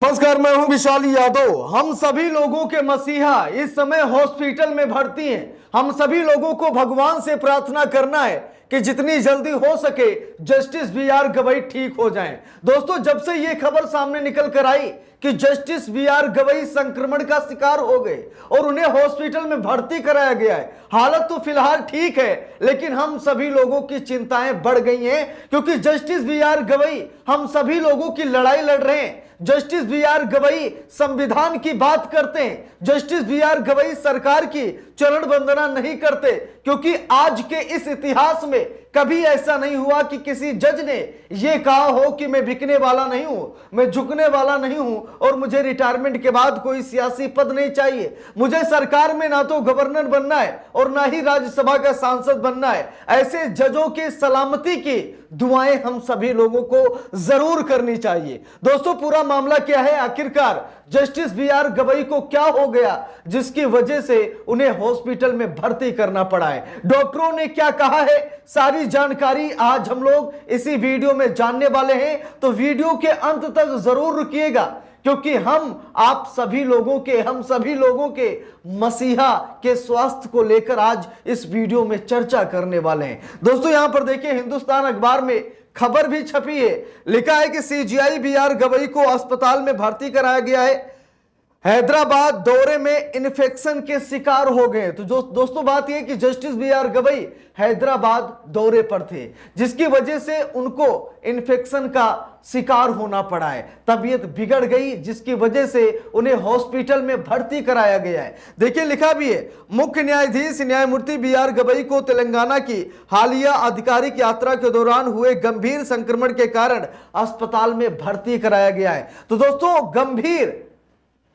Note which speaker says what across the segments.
Speaker 1: नमस्कार, मैं हूं विशाल यादव। हम सभी लोगों के मसीहा इस समय हॉस्पिटल में भर्ती हैं। हम सभी लोगों को भगवान से प्रार्थना करना है कि जितनी जल्दी हो सके जस्टिस बी.आर. गवई ठीक हो जाएं। दोस्तों, जब से ये खबर सामने निकल कर आई कि जस्टिस बी.आर. गवई संक्रमण का शिकार हो गए और उन्हें हॉस्पिटल में भर्ती कराया गया है, हालत तो फिलहाल ठीक है, लेकिन हम सभी लोगों की चिंताएं बढ़ गई हैं क्योंकि जस्टिस बी.आर. गवई हम सभी लोगों की लड़ाई लड़ रहे हैं। Justice B R. गवई संविधान की बात करते हैं। Justice B R. गवई सरकार की चरण वंदना नहीं करते क्योंकि आज के इस इतिहास में कभी ऐसा नहीं हुआ कि किसी जज ने यह कहा हो कि मैं बिकने वाला नहीं हूं, मैं झुकने वाला नहीं हूं और मुझे रिटायरमेंट के बाद कोई सियासी पद नहीं चाहिए। मुझे सरकार में ना तो गवर्नर बनना है और ना ही राज्यसभा का सांसद बनना है। ऐसे जजों की सलामती की दुआएं हम सभी लोगों को जरूर करनी चाहिए। दोस्तों, पूरा मामला क्या है? आखिरकार जस्टिस बी.आर. गवई को क्या हो गया जिसकी वजह से उन्हें हॉस्पिटल में भर्ती करना पड़ा है? डॉक्टरों ने क्या कहा है, सारी जानकारी आज हम लोग इसी वीडियो में जानने वाले हैं, तो वीडियो के अंत तक जरूर रुकिएगा क्योंकि हम सभी लोगों के मसीहा के स्वास्थ्य को लेकर आज इस वीडियो में चर्चा करने वाले हैं। दोस्तों, यहां पर देखिए, हिंदुस्तान अखबार में खबर भी छपी है। लिखा है कि सीजीआई बी.आर. गवई को अस्पताल में भर्ती कराया गया है, हैदराबाद दौरे में इन्फेक्शन के शिकार हो गए। तो दोस्तों, बात यह कि जस्टिस बी.आर. गवई हैदराबाद दौरे पर थे जिसकी वजह से उनको इन्फेक्शन का शिकार होना पड़ा है, तबीयत बिगड़ गई जिसकी वजह से उन्हें हॉस्पिटल में भर्ती कराया गया है। देखिए, लिखा भी है, मुख्य न्यायाधीश न्यायमूर्ति बी.आर. गवई को तेलंगाना की हालिया आधिकारिक यात्रा के दौरान हुए गंभीर संक्रमण के कारण अस्पताल में भर्ती कराया गया है। तो दोस्तों, गंभीर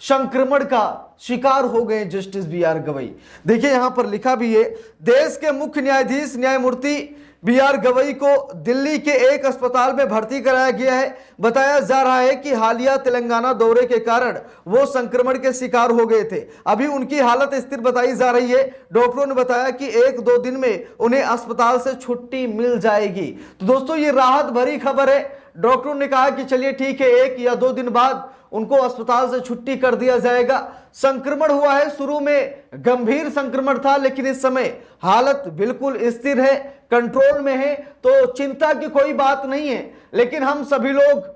Speaker 1: संक्रमण का शिकार हो गए जस्टिस बी.आर. गवई। देखिए, यहां पर लिखा भी है, देश के मुख्य न्यायाधीश न्यायमूर्ति बी.आर. गवई को दिल्ली के एक अस्पताल में भर्ती कराया गया है। बताया जा रहा है कि हालिया तेलंगाना दौरे के कारण वो संक्रमण के शिकार हो गए थे। अभी उनकी हालत स्थिर बताई जा रही है। डॉक्टरों ने बताया कि 1-2 दिन में उन्हें अस्पताल से छुट्टी मिल जाएगी। तो दोस्तों, ये राहत भरी खबर है। डॉक्टरों ने कहा कि चलिए ठीक है, 1 या 2 दिन बाद उनको अस्पताल से छुट्टी कर दिया जाएगा। संक्रमण हुआ है, शुरू में गंभीर संक्रमण था, लेकिन इस समय हालत बिल्कुल स्थिर है, कंट्रोल में है, तो चिंता की कोई बात नहीं है। लेकिन हम सभी लोग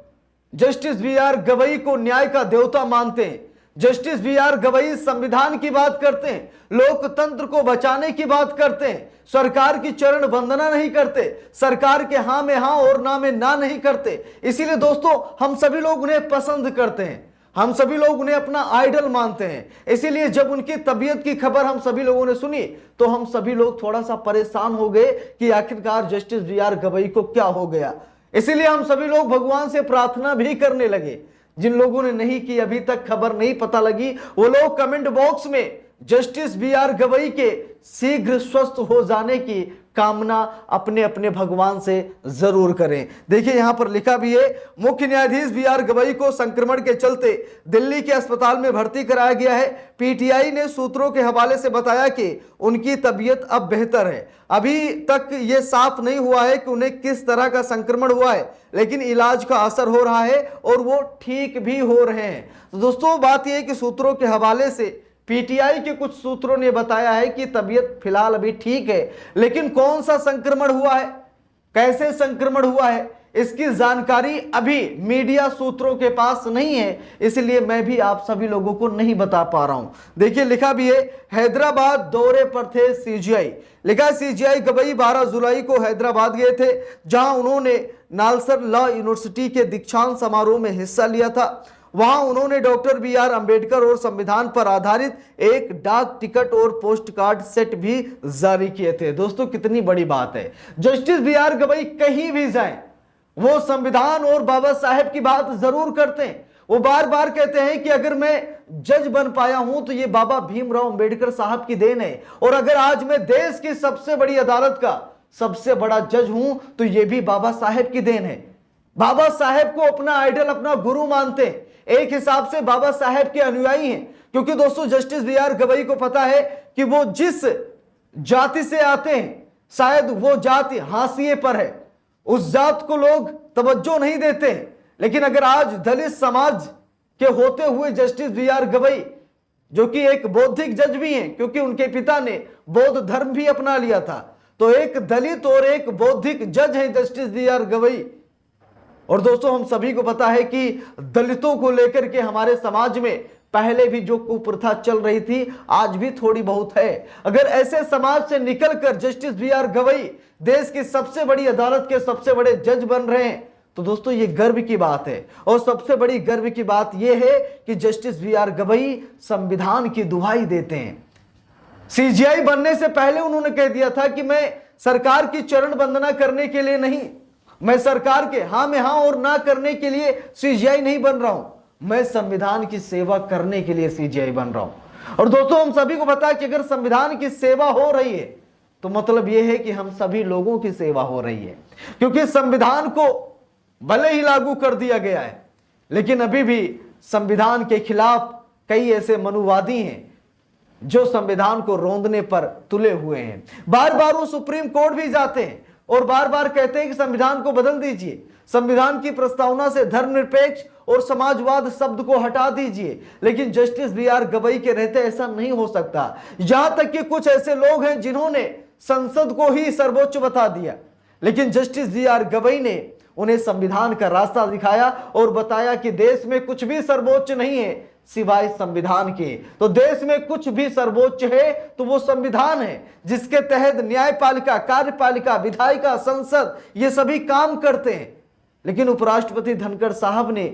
Speaker 1: जस्टिस बी.आर. गवई को न्याय का देवता मानते हैं। Justice B R. गवई संविधान की बात करते हैं, लोकतंत्र को बचाने की बात करते हैं, सरकार की चरण वंदना नहीं करते, सरकार के हां में हां और ना में ना नहीं करते। इसीलिए दोस्तों, हम सभी लोग उन्हें पसंद करते हैं, हम सभी लोग उन्हें अपना आइडल मानते हैं। इसीलिए जब उनकी तबीयत की खबर हम सभी लोगों ने सुनी तो हम सभी लोग थोड़ा सा परेशान हो गए कि आखिरकार जस्टिस बी.आर. गवई को क्या हो गया। इसीलिए हम सभी लोग भगवान से प्रार्थना भी करने लगे। जिन लोगों ने नहीं की, अभी तक खबर नहीं पता लगी, वो लोग कमेंट बॉक्स में जस्टिस बी.आर. गवई के शीघ्र स्वस्थ हो जाने की कामना अपने अपने भगवान से जरूर करें। देखिए, यहां पर लिखा भी है, मुख्य न्यायाधीश बी.आर. गवई को संक्रमण के चलते दिल्ली के अस्पताल में भर्ती कराया गया है। पीटीआई ने सूत्रों के हवाले से बताया कि उनकी तबीयत अब बेहतर है। अभी तक यह साफ नहीं हुआ है कि उन्हें किस तरह का संक्रमण हुआ है, लेकिन इलाज का असर हो रहा है और वो ठीक भी हो रहे हैं। तो दोस्तों, बात यह है कि सूत्रों के हवाले से पीटीआई के कुछ सूत्रों ने बताया है कि तबीयत फिलहाल अभी ठीक है, लेकिन कौन सा संक्रमण हुआ है, कैसे संक्रमण हुआ है, इसकी जानकारी अभी मीडिया सूत्रों के पास नहीं है, इसलिए मैं भी आप सभी लोगों को नहीं बता पा रहा हूं। देखिए, लिखा भी है, हैदराबाद दौरे पर थे सीजीआई। लिखा है, सीजीआई गवई 12 जुलाई को हैदराबाद गए थे, जहां उन्होंने नालसर लॉ यूनिवर्सिटी के दीक्षांत समारोह में हिस्सा लिया था। वहां उन्होंने डॉक्टर बी.आर. अंबेडकर और संविधान पर आधारित एक डाक टिकट और पोस्ट कार्ड सेट भी जारी किए थे। दोस्तों, कितनी बड़ी बात है। Justice B R. गवई कहीं भी जाएं, वो संविधान और बाबा साहेब की बात जरूर करते हैं। वो बार बार कहते हैं कि अगर मैं जज बन पाया हूं तो ये बाबा भीमराव अंबेडकर साहब की देन है, और अगर आज मैं देश की सबसे बड़ी अदालत का सबसे बड़ा जज हूं तो ये भी बाबा साहेब की देन है। बाबा साहेब को अपना आइडल, अपना गुरु मानते हैं, एक हिसाब से बाबा साहेब के अनुयायी हैं, क्योंकि दोस्तों, जस्टिस बी.आर. गवई को पता है कि वो जिस जाति से आते हैं, शायद वो जाति हाशिए पर है, उस जात को लोग तवज्जो नहीं देते हैं। लेकिन अगर आज दलित समाज के होते हुए जस्टिस बी.आर. गवई, जो कि एक बौद्धिक जज भी हैं, क्योंकि उनके पिता ने बौद्ध धर्म भी अपना लिया था, तो एक दलित और एक बौद्धिक जज है जस्टिस बी.आर. गवई। और दोस्तों, हम सभी को पता है कि दलितों को लेकर के हमारे समाज में पहले भी जो कुप्रथा चल रही थी, आज भी थोड़ी बहुत है। अगर ऐसे समाज से निकलकर जस्टिस बी.आर. गवई देश की सबसे बड़ी अदालत के सबसे बड़े जज बन रहे हैं, तो दोस्तों ये गर्व की बात है। और सबसे बड़ी गर्व की बात यह है कि जस्टिस बी.आर. गवई संविधान की दुहाई देते हैं। सीजेआई बनने से पहले उन्होंने कह दिया था कि मैं सरकार की चरण वंदना करने के लिए नहीं, मैं सरकार के हाँ में हाँ और ना करने के लिए सीजेआई नहीं बन रहा हूं, मैं संविधान की सेवा करने के लिए सीजेआई बन रहा हूं। और दोस्तों, हम सभी को पता है कि अगर संविधान की सेवा हो रही है तो मतलब यह है कि हम सभी लोगों की सेवा हो रही है, क्योंकि संविधान को भले ही लागू कर दिया गया है, लेकिन अभी भी संविधान के खिलाफ कई ऐसे मनुवादी हैं जो संविधान को रोंदने पर तुले हुए हैं। बार बार वो सुप्रीम कोर्ट भी जाते हैं और बार बार कहते हैं कि संविधान को बदल दीजिए, संविधान की प्रस्तावना से धर्मनिरपेक्ष और समाजवाद शब्द को हटा दीजिए, लेकिन जस्टिस बी.आर. गवई के रहते ऐसा नहीं हो सकता। यहां तक कि कुछ ऐसे लोग हैं जिन्होंने संसद को ही सर्वोच्च बता दिया, लेकिन जस्टिस बी.आर. गवई ने उन्हें संविधान का रास्ता दिखाया और बताया कि देश में कुछ भी सर्वोच्च नहीं है सिवाय संविधान के। तो देश में कुछ भी सर्वोच्च है तो वो संविधान है, जिसके तहत न्यायपालिका, कार्यपालिका, विधायिका, संसद ये सभी काम करते हैं। लेकिन उपराष्ट्रपति धनखड़ साहब ने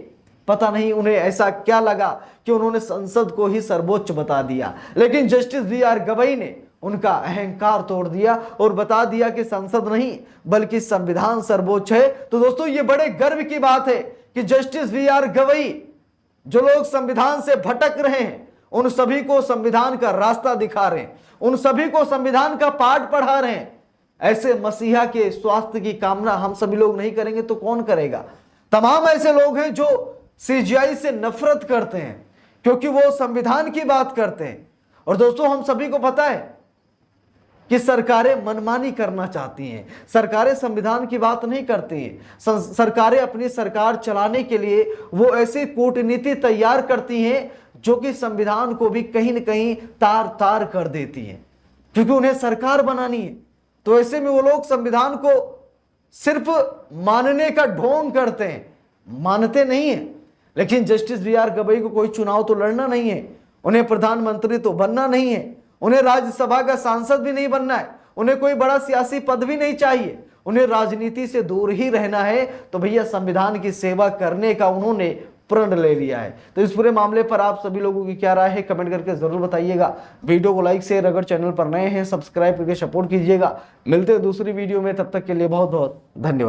Speaker 1: पता नहीं उन्हें ऐसा क्या लगा कि उन्होंने संसद को ही सर्वोच्च बता दिया, लेकिन जस्टिस बी.आर. गवई ने उनका अहंकार तोड़ दिया और बता दिया कि संसद नहीं बल्कि संविधान सर्वोच्च है। तो दोस्तों, ये बड़े गर्व की बात है कि जस्टिस बी.आर. गवई, जो लोग संविधान से भटक रहे हैं, उन सभी को संविधान का रास्ता दिखा रहे हैं, उन सभी को संविधान का पाठ पढ़ा रहे हैं। ऐसे मसीहा के स्वास्थ्य की कामना हम सभी लोग नहीं करेंगे तो कौन करेगा। तमाम ऐसे लोग हैं जो सीजेआई से नफरत करते हैं क्योंकि वो संविधान की बात करते हैं। और दोस्तों, हम सभी को पता है कि सरकारें मनमानी करना चाहती हैं, सरकारें संविधान की बात नहीं करती हैं। सरकारें अपनी सरकार चलाने के लिए वो ऐसी कूटनीति तैयार करती हैं जो कि संविधान को भी कहीं न कहीं तार तार कर देती हैं, क्योंकि उन्हें सरकार बनानी है। तो ऐसे में वो लोग संविधान को सिर्फ मानने का ढोंग करते हैं, मानते नहीं है। लेकिन जस्टिस बी.आर. गवई को कोई चुनाव तो लड़ना नहीं है, उन्हें प्रधानमंत्री तो बनना नहीं है, उन्हें राज्यसभा का सांसद भी नहीं बनना है, उन्हें कोई बड़ा सियासी पद भी नहीं चाहिए, उन्हें राजनीति से दूर ही रहना है। तो भैया संविधान की सेवा करने का उन्होंने प्रण ले लिया है। तो इस पूरे मामले पर आप सभी लोगों की क्या राय है, कमेंट करके जरूर बताइएगा। वीडियो को लाइक शेयर, अगर चैनल पर नए हैं सब्सक्राइब करके सपोर्ट कीजिएगा। मिलते हैं दूसरी वीडियो में, तब तक के लिए बहुत बहुत धन्यवाद।